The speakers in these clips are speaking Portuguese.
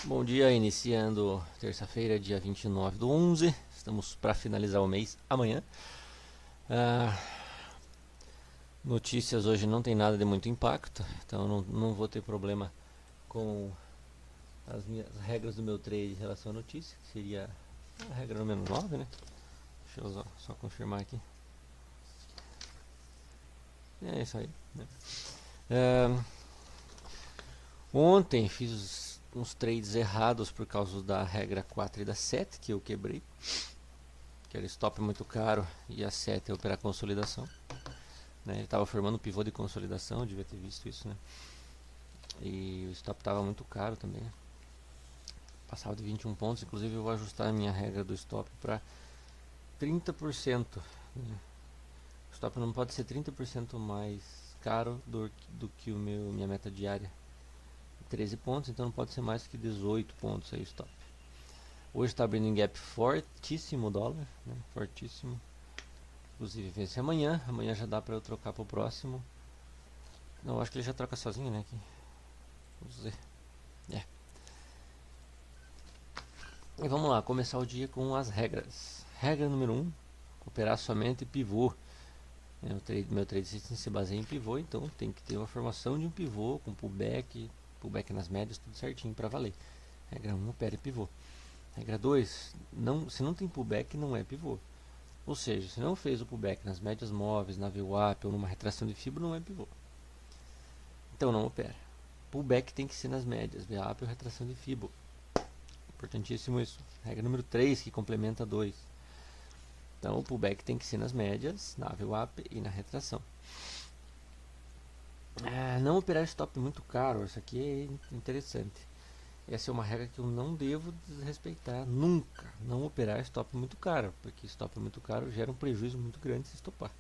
Bom dia, iniciando terça-feira, dia 29/11. Estamos para finalizar o mês amanhã. Ah, Notícias hoje não tem nada de muito impacto, então não vou ter problema com as minhas regras do meu trade em relação à notícia, que seria a regra número 9, né? Deixa eu só confirmar aqui. É isso aí, né? Ah, Ontem fiz uns trades errados por causa da regra 4 e da 7 que eu quebrei. Que era stop muito caro e a 7 é operar consolidação. Né? Ele estava formando um pivô de consolidação, eu devia ter visto isso, né? E o stop estava muito caro também, né? Passava de 21 pontos, inclusive eu vou ajustar a minha regra do stop para 30%. Né? O stop não pode ser 30% mais caro do que minha meta diária. 13 pontos, então não pode ser mais que 18 pontos aí o stop. Hoje está abrindo em gap fortíssimo o dólar, né? Fortíssimo. Inclusive vence amanhã, amanhã já dá para eu trocar para o próximo. Não, acho que ele já troca sozinho, né? Aqui. Vamos ver. É. E vamos lá, começar o dia com as regras. Regra número 1, operar somente pivô. Meu trade system se baseia em pivô, então tem que ter uma formação de um pivô com pullback nas médias, tudo certinho para valer. Regra 1, opere pivô. Regra 2, se não tem pullback, não é pivô. Ou seja, se não fez o pullback nas médias móveis, na VWAP ou numa retração de fibra, não é pivô. Então não opera. Pullback tem que ser nas médias, VWAP ou retração de fibra. Importantíssimo isso. Regra número 3, que complementa 2. Então o pullback tem que ser nas médias, na VWAP e na retração. Não operar stop muito caro, isso aqui é interessante. Essa é uma regra que eu não devo desrespeitar nunca. Não operar stop muito caro, porque stop muito caro gera um prejuízo muito grande se estopar.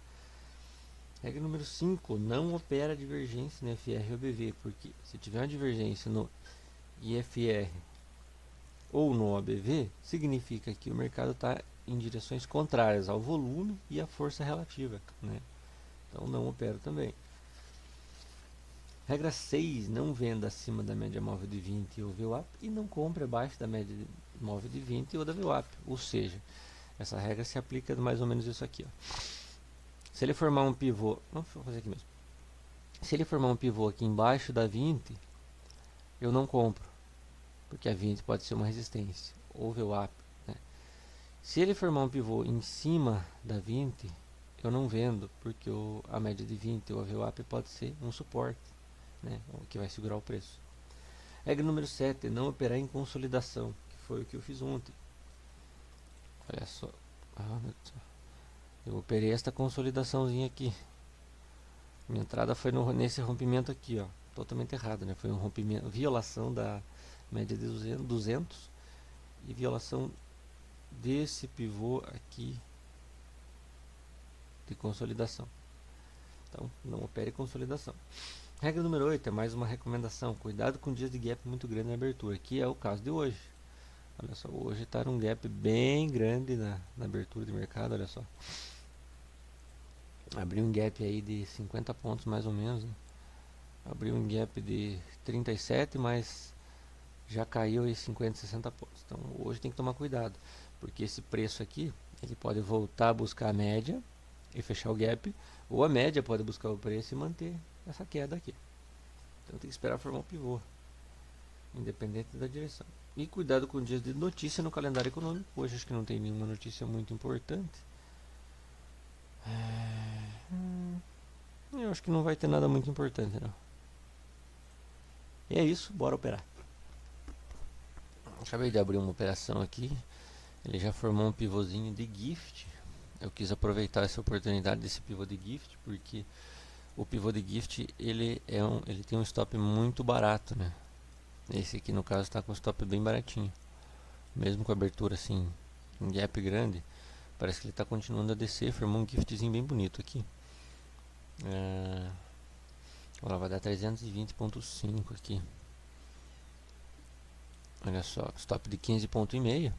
Regra número 5, não opera divergência no FR ou BV, porque se tiver uma divergência no IFR ou no OBV, significa que o mercado está em direções contrárias ao volume e à força relativa, né? Então não opero também. Regra 6, não venda acima da média móvel de 20 ou VWAP e não compre abaixo da média móvel de 20 ou da VWAP. Ou seja, essa regra se aplica mais ou menos isso aqui, ó. Se ele formar um pivô, vamos fazer aqui mesmo. Se ele formar um pivô aqui embaixo da 20, eu não compro, porque a 20 pode ser uma resistência ou VWAP, né? Se ele formar um pivô em cima da 20, eu não vendo, porque a média de 20 ou a VWAP pode ser um suporte, né, que vai segurar o preço. Regra número 7, não operar em consolidação, que foi o que eu fiz ontem. Olha só, meu Deus. Eu operei esta consolidaçãozinha aqui. Minha entrada foi nesse rompimento aqui, ó, totalmente errado, né? Foi um rompimento, violação da média de 200 e violação desse pivô aqui de consolidação. Então, não opere consolidação. Regra número 8 é mais uma recomendação. Cuidado com dias de gap muito grande na abertura, que é o caso de hoje. Olha só, hoje está um gap bem grande na abertura de mercado, olha só. Abriu um gap aí de 50 pontos mais ou menos, né? Abriu um gap de 37, mas já caiu aí 50, 60 pontos. Então hoje tem que tomar cuidado, porque esse preço aqui, ele pode voltar a buscar a média e fechar o gap, ou a média pode buscar o preço e manter essa queda aqui. Então tem que esperar formar um pivô, independente da direção. E cuidado com dias de notícia no calendário econômico. Hoje acho que não tem nenhuma notícia muito importante. Eu acho que não vai ter nada muito importante, não. E é isso, bora operar. Acabei de abrir uma operação aqui. Ele já formou um pivôzinho de gift. Eu quis aproveitar essa oportunidade desse pivô de gift, porque o pivô de gift ele tem um stop muito barato, né? Esse aqui no caso está com um stop bem baratinho. Mesmo com a abertura assim, em gap grande, parece que ele está continuando a descer, formou um giftzinho bem bonito aqui. Olha lá, vai dar 320,5 aqui. Olha só, stop de 15,5.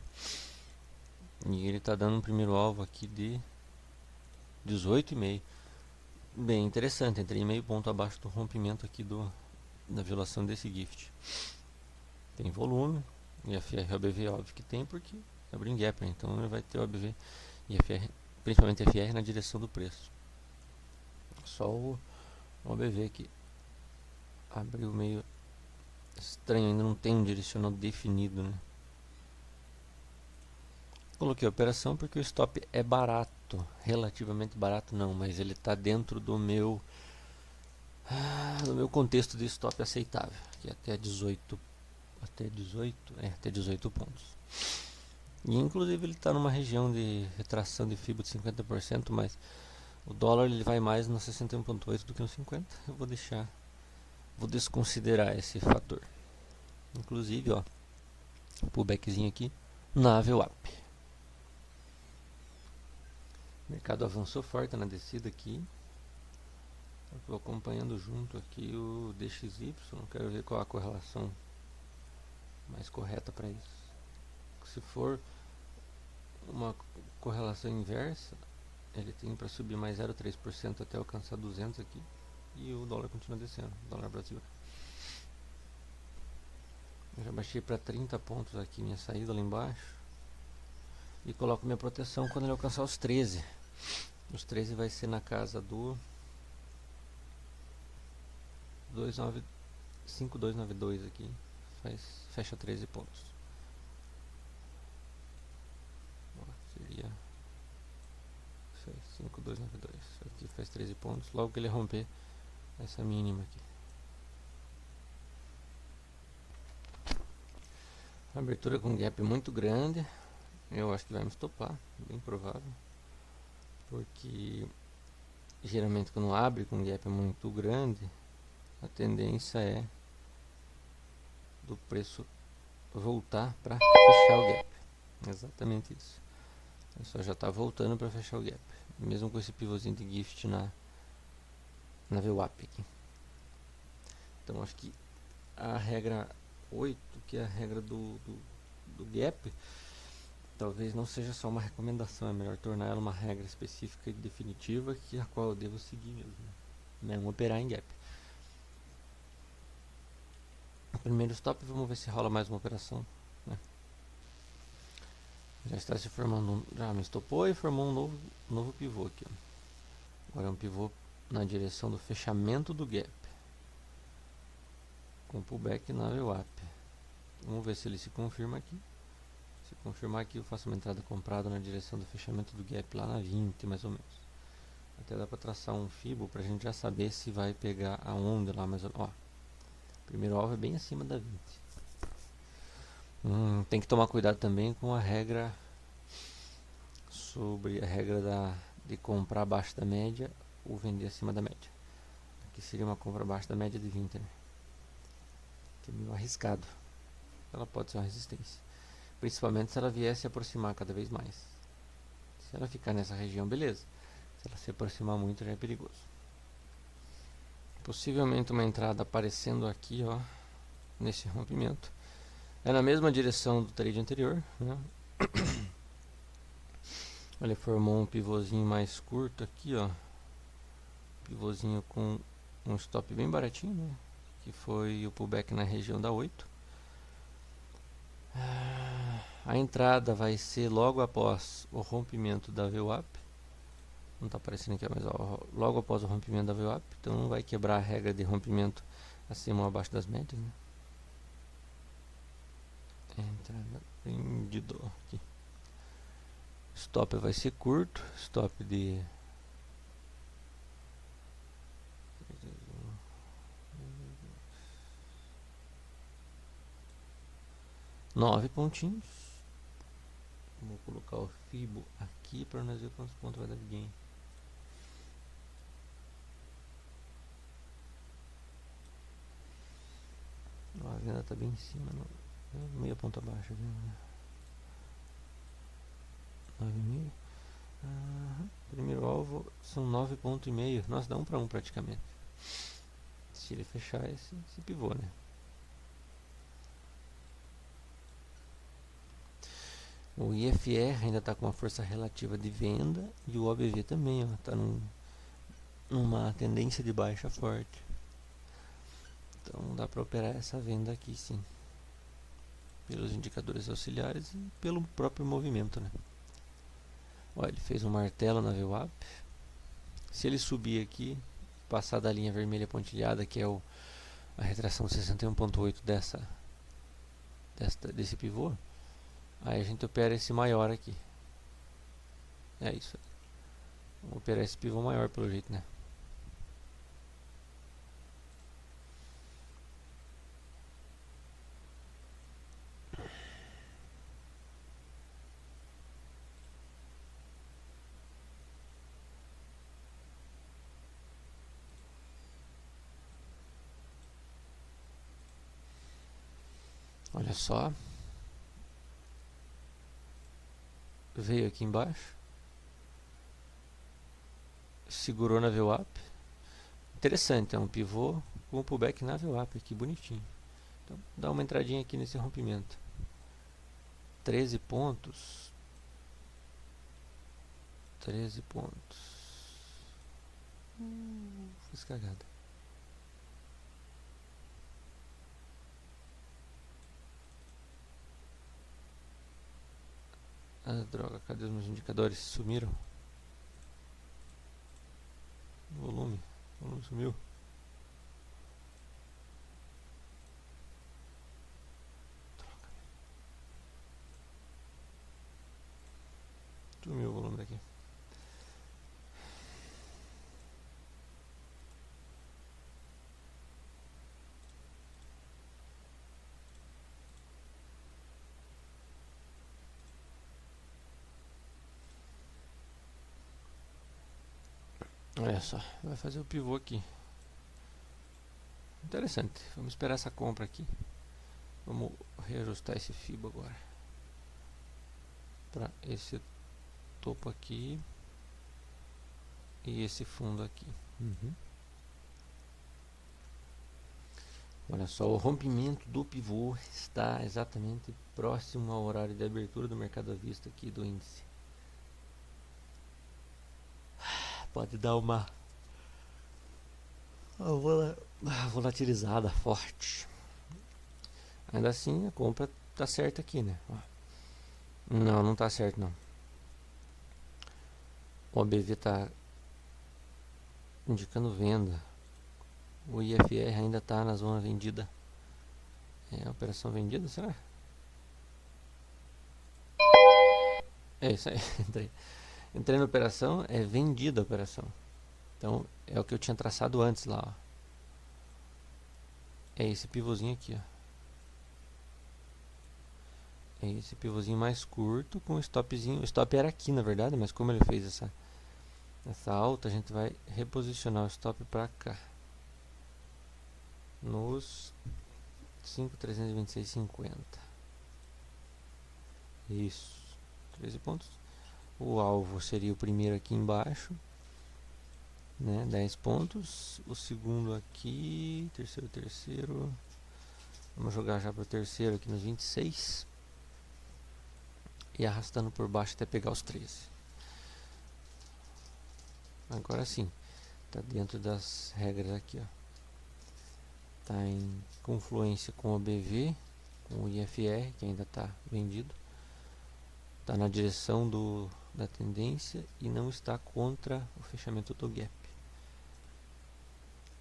E ele está dando um primeiro alvo aqui de 18,5. Bem interessante, entrei meio ponto abaixo do rompimento aqui da violação desse gift. tem volume, IFR e OBV óbvio que tem, porque abre em gap, né? Então ele vai ter OBV e IFR, principalmente FR na direção do preço. Só o OBV que abriu meio estranho, ainda não tem um direcional definido, né? Coloquei a operação porque o stop é barato, relativamente barato não, mas ele está dentro do meu contexto de stop aceitável, que é até 18 pontos. E inclusive ele está numa região de retração de FIBO de 50%, mas o dólar ele vai mais no 61,8 do que no 50. Eu vou desconsiderar esse fator. Inclusive, ó, pullbackzinho aqui na VWAP. O mercado avançou forte na descida aqui. Estou acompanhando junto aqui o DXY. Quero ver qual a correlação mais correta para isso. Se for uma correlação inversa, ele tem para subir mais 0,3% até alcançar 200 aqui. E o dólar continua descendo, dólar brasileiro. Eu já baixei para 30 pontos aqui minha saída lá embaixo. E coloco minha proteção quando ele alcançar os 13. Os 13 vai ser na casa do 5292 aqui. Fecha 13 pontos. Seria 5292. Aqui faz 13 pontos. Logo que ele romper essa mínima aqui. Abertura com gap muito grande. Eu acho que vai me estopar, bem provável. Porque geralmente quando abre com gap muito grande, a tendência é do preço voltar para fechar o gap. Exatamente isso. Ele só já está voltando para fechar o gap. Mesmo com esse pivôzinho de gift na VWAP aqui. Então acho que a regra 8, que é a regra do gap, talvez não seja só uma recomendação, é melhor tornar ela uma regra específica e definitiva, que a qual eu devo seguir mesmo, né? Não operar em gap. Primeiro stop, vamos ver se rola mais uma operação, né? Já está se formando, já me estopou e formou um novo pivô aqui, ó. Agora é um pivô na direção do fechamento do gap, com pullback na VWAP. Vamos ver se ele se confirma aqui. Se confirmar aqui, eu faço uma entrada comprada na direção do fechamento do gap lá na 20, mais ou menos. Até dá para traçar um fibo para a gente já saber se vai pegar aonde lá, mais ou menos. Ó, primeiro alvo é bem acima da 20. Tem que tomar cuidado também com a regra sobre a regra de comprar abaixo da média ou vender acima da média. Aqui seria uma compra abaixo da média de 20, né? Que é meio arriscado. Ela pode ser uma resistência, principalmente se ela viesse se aproximar cada vez mais. Se ela ficar nessa região, beleza. Se ela se aproximar muito, já é perigoso. Possivelmente uma entrada aparecendo aqui, ó, nesse rompimento. É na mesma direção do trade anterior, né? Ele formou um pivôzinho mais curto aqui, ó. Pivôzinho com um stop bem baratinho, né? Que foi o pullback na região da 8. A entrada vai ser logo após o rompimento da VWAP. Não está aparecendo aqui, mas ó, logo após o rompimento da VWAP. Então não vai quebrar a regra de rompimento acima ou abaixo das médias, né? Entrada vendido aqui. Stop vai ser curto. Stop de 9 pontinhos. Vou colocar o Fibo aqui para nós ver quantos pontos vai dar de gain. A venda está bem em cima, meia ponto abaixo. 9,5. Primeiro alvo são 9,5 pontos. Nossa, dá 1 para 1 praticamente. Se ele fechar esse pivô, né? O IFR ainda está com uma força relativa de venda e o OBV também está numa tendência de baixa forte. Então dá para operar essa venda aqui sim. pelos indicadores auxiliares e pelo próprio movimento, né? Olha, ele fez um martelo na VWAP. Se ele subir aqui, passar da linha vermelha pontilhada, que é a retração 61.8 desse pivô, aí a gente opera esse maior aqui. É isso. Vamos operar esse pivô maior pelo jeito, né? Olha só. Veio aqui embaixo. Segurou na VWAP. Interessante, é um pivô com pullback na VWAP aqui, bonitinho. Então, dá uma entradinha aqui nesse rompimento. 13 pontos. 13 pontos. Fiz cagada. Ah, droga, cadê os meus indicadores? Sumiram. Volume sumiu. Sumiu o volume daqui. Olha só, vai fazer o pivô aqui. Interessante, vamos esperar essa compra aqui. Vamos reajustar esse FIBO agora para esse topo aqui e esse fundo aqui. Olha só, o rompimento do pivô está exatamente próximo ao horário de abertura do mercado à vista aqui do índice. Pode dar uma volatilizada forte. Ainda assim, a compra tá certa aqui, né? Não, não tá certo não. O ABV tá indicando venda. O IFR ainda tá na zona vendida. É a operação vendida, será? É isso aí. Entrei na operação, é vendida a operação. Então, é o que eu tinha traçado antes lá, ó. É esse pivôzinho aqui, ó. É esse pivôzinho mais curto com o stopzinho. O stop era aqui, na verdade, mas como ele fez essa alta, a gente vai reposicionar o stop para cá. Nos 5.326,50. Isso. 13 pontos. O alvo seria o primeiro aqui embaixo, né? 10 pontos. O segundo aqui, terceiro. Vamos jogar já para o terceiro aqui nos 26. E arrastando por baixo até pegar os 13. Agora sim, está dentro das regras aqui, ó. Tá em confluência com o BV, com o IFR, que ainda está vendido. Está na direção da tendência e não está contra o fechamento do gap.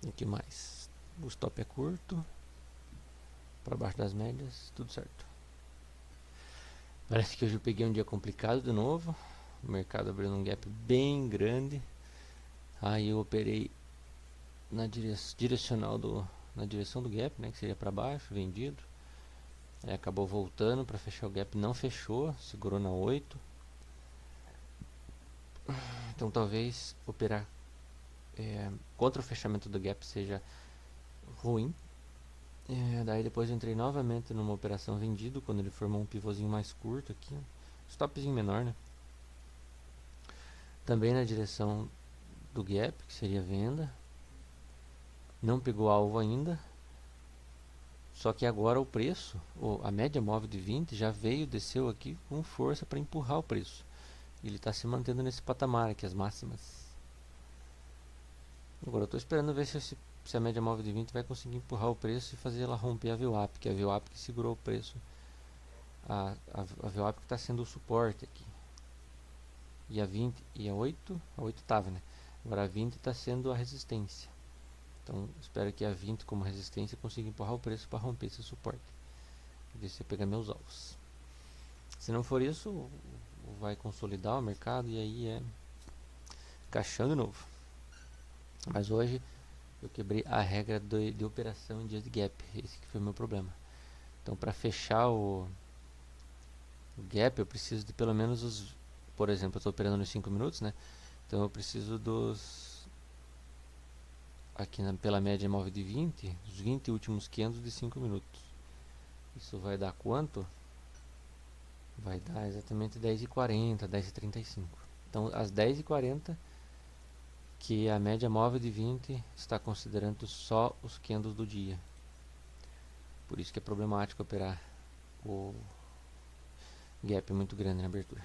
E o que mais? O stop é curto, para baixo das médias, tudo certo. Parece que hoje eu peguei um dia complicado de novo. O mercado abriu um gap bem grande. Aí eu operei na na direção do gap, né, que seria para baixo, vendido. Aí acabou voltando para fechar o gap, não fechou, segurou na 8. Então talvez operar contra o fechamento do gap seja ruim. Daí depois eu entrei novamente numa operação vendido, quando ele formou um pivôzinho mais curto aqui, stopzinho menor, né? Também na direção do gap, que seria venda. Não pegou alvo ainda. Só que agora o preço, a média móvel de 20 já desceu aqui com força para empurrar o preço. Ele está se mantendo nesse patamar aqui, as máximas. Agora eu estou esperando ver se a média móvel de 20 vai conseguir empurrar o preço e fazer ela romper a VWAP, que é a VWAP que segurou o preço a VWAP que está sendo o suporte aqui. E a 20 e a 8 estava, né? Agora a 20 está sendo a resistência. Então espero que a 20 como resistência consiga empurrar o preço para romper esse suporte. Ver se eu pegar meus alvos. Se não for isso, vai consolidar o mercado e aí é caixão de novo. Mas hoje eu quebrei a regra de operação em dias de gap. Esse que foi o meu problema. Então para fechar o gap eu preciso de pelo menos os... Por exemplo, eu estou operando nos 5 minutos, né? Então eu preciso dos... Aqui pela média móvel de 20, os 20 últimos candles de 5 minutos. Isso vai dar quanto? Vai dar exatamente 10h40, 10h35. Então às 10h40 que a média móvel de 20 está considerando só os candles do dia. Por isso que é problemático operar o gap muito grande na abertura.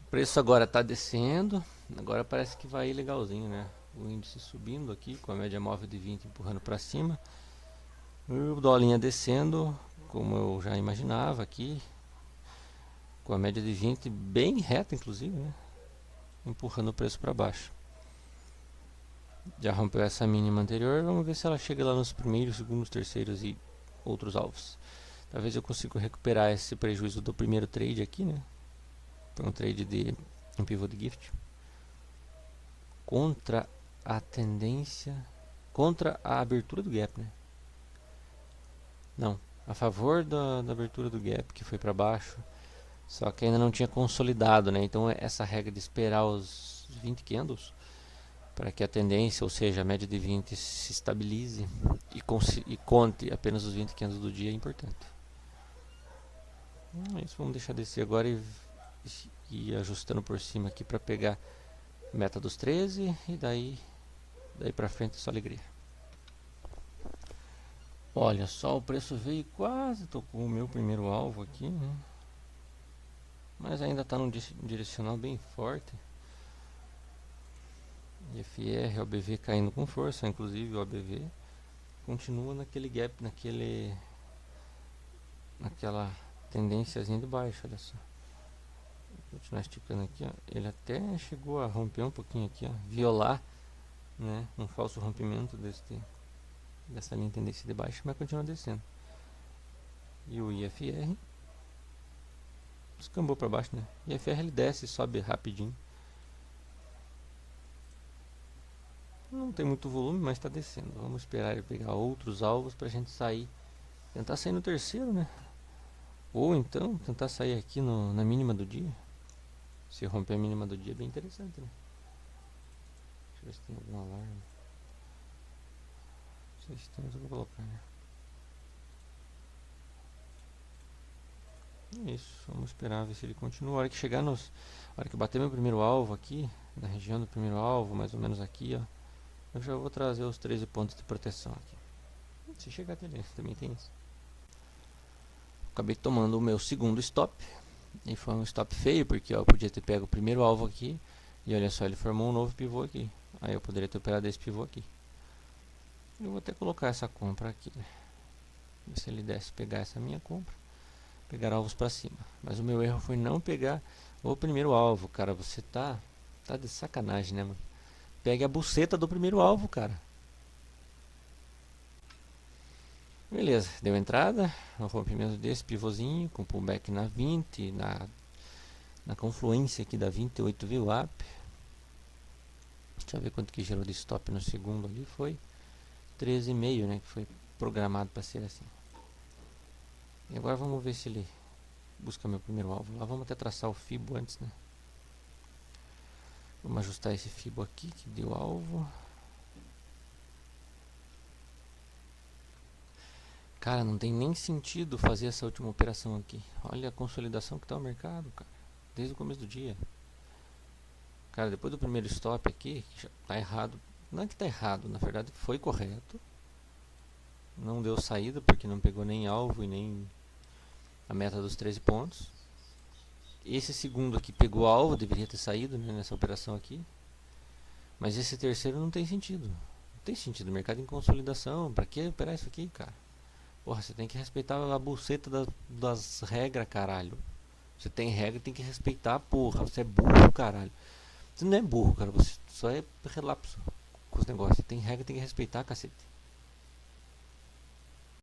O preço agora está descendo, agora parece que vai ir legalzinho, né? O índice subindo aqui com a média móvel de 20 empurrando para cima. O dólar descendo, como eu já imaginava aqui, com a média de 20 bem reta inclusive, né? Empurrando o preço para baixo. Já rompeu essa mínima anterior, vamos ver se ela chega lá nos primeiros, segundos, terceiros e outros alvos. Talvez eu consiga recuperar esse prejuízo do primeiro trade aqui, né? Foi um trade de um pivô de gift contra a tendência, contra a abertura do gap, né? Não, a favor da abertura do gap que foi para baixo, só que ainda não tinha consolidado, né? Então essa regra de esperar os 20 candles para que a tendência, ou seja, a média de 20 se estabilize e conte apenas os 20 candles do dia é importante. Isso, vamos deixar descer agora e ir ajustando por cima aqui para pegar meta dos 13 e daí para frente é só alegria. Olha só, o preço veio quase tocou o meu primeiro alvo aqui, né? Mas ainda está num direcional bem forte. IFR, OBV caindo com força, inclusive o OBV continua naquele gap, naquela tendênciazinha de baixo, olha só. Vou continuar esticando aqui, ó. Ele até chegou a romper um pouquinho aqui, ó, violar, né, um falso rompimento dessa linha tendência de baixo, mas continua descendo. E o IFR descambou para baixo, né? IFR ele desce e sobe rapidinho. Não tem muito volume, mas está descendo. Vamos esperar ele pegar outros alvos para a gente sair. Tentar sair no terceiro, né? Ou então tentar sair aqui na mínima do dia. Se romper a mínima do dia é bem interessante, né? Deixa eu ver se tem algum alarme. Não sei se temos, eu vou colocar, né? Isso, vamos esperar ver se ele continua. A hora que chegar a hora que bater meu primeiro alvo aqui, na região do primeiro alvo, mais ou menos aqui, ó, eu já vou trazer os 13 pontos de proteção aqui. Se chegar até ali, também tem isso. Acabei tomando o meu segundo stop. E foi um stop feio, porque ó, eu podia ter pego o primeiro alvo aqui. E olha só, ele formou um novo pivô aqui. Aí eu poderia ter operado esse pivô aqui. Eu vou até colocar essa compra aqui, né? Ver se ele desce pegar essa minha compra. Pegar alvos para cima. Mas o meu erro foi não pegar o primeiro alvo, cara. Você tá de sacanagem, né, mano? Pegue a buceta do primeiro alvo, cara. Beleza, deu entrada. Um rompimento desse pivôzinho com pullback na 20, na confluência aqui da 28 VWAP. Deixa eu ver quanto que gerou de stop no segundo ali. Foi 13,5, né? Que foi programado para ser assim. E agora vamos ver se ele busca meu primeiro alvo. Lá vamos até traçar o Fibo antes, né? Vamos ajustar esse Fibo aqui que deu alvo. Cara, não tem nem sentido fazer essa última operação aqui. Olha a consolidação que está o mercado, cara. Desde o começo do dia. Cara, depois do primeiro stop aqui, que já tá errado. Não é que tá errado, na verdade foi correto. Não deu saída porque não pegou nem alvo e nem a meta dos 13 pontos. Esse segundo aqui pegou alvo, deveria ter saído, né, nessa operação aqui. Mas esse terceiro não tem sentido. Não tem sentido, mercado em consolidação. Pra que operar isso aqui, cara? Porra, você tem que respeitar a buceta das regras, caralho. Você tem regra, tem que respeitar, porra. Você é burro, caralho. Você não é burro, cara. Você só é relapso com os negócios. Tem regra, tem que respeitar, cacete.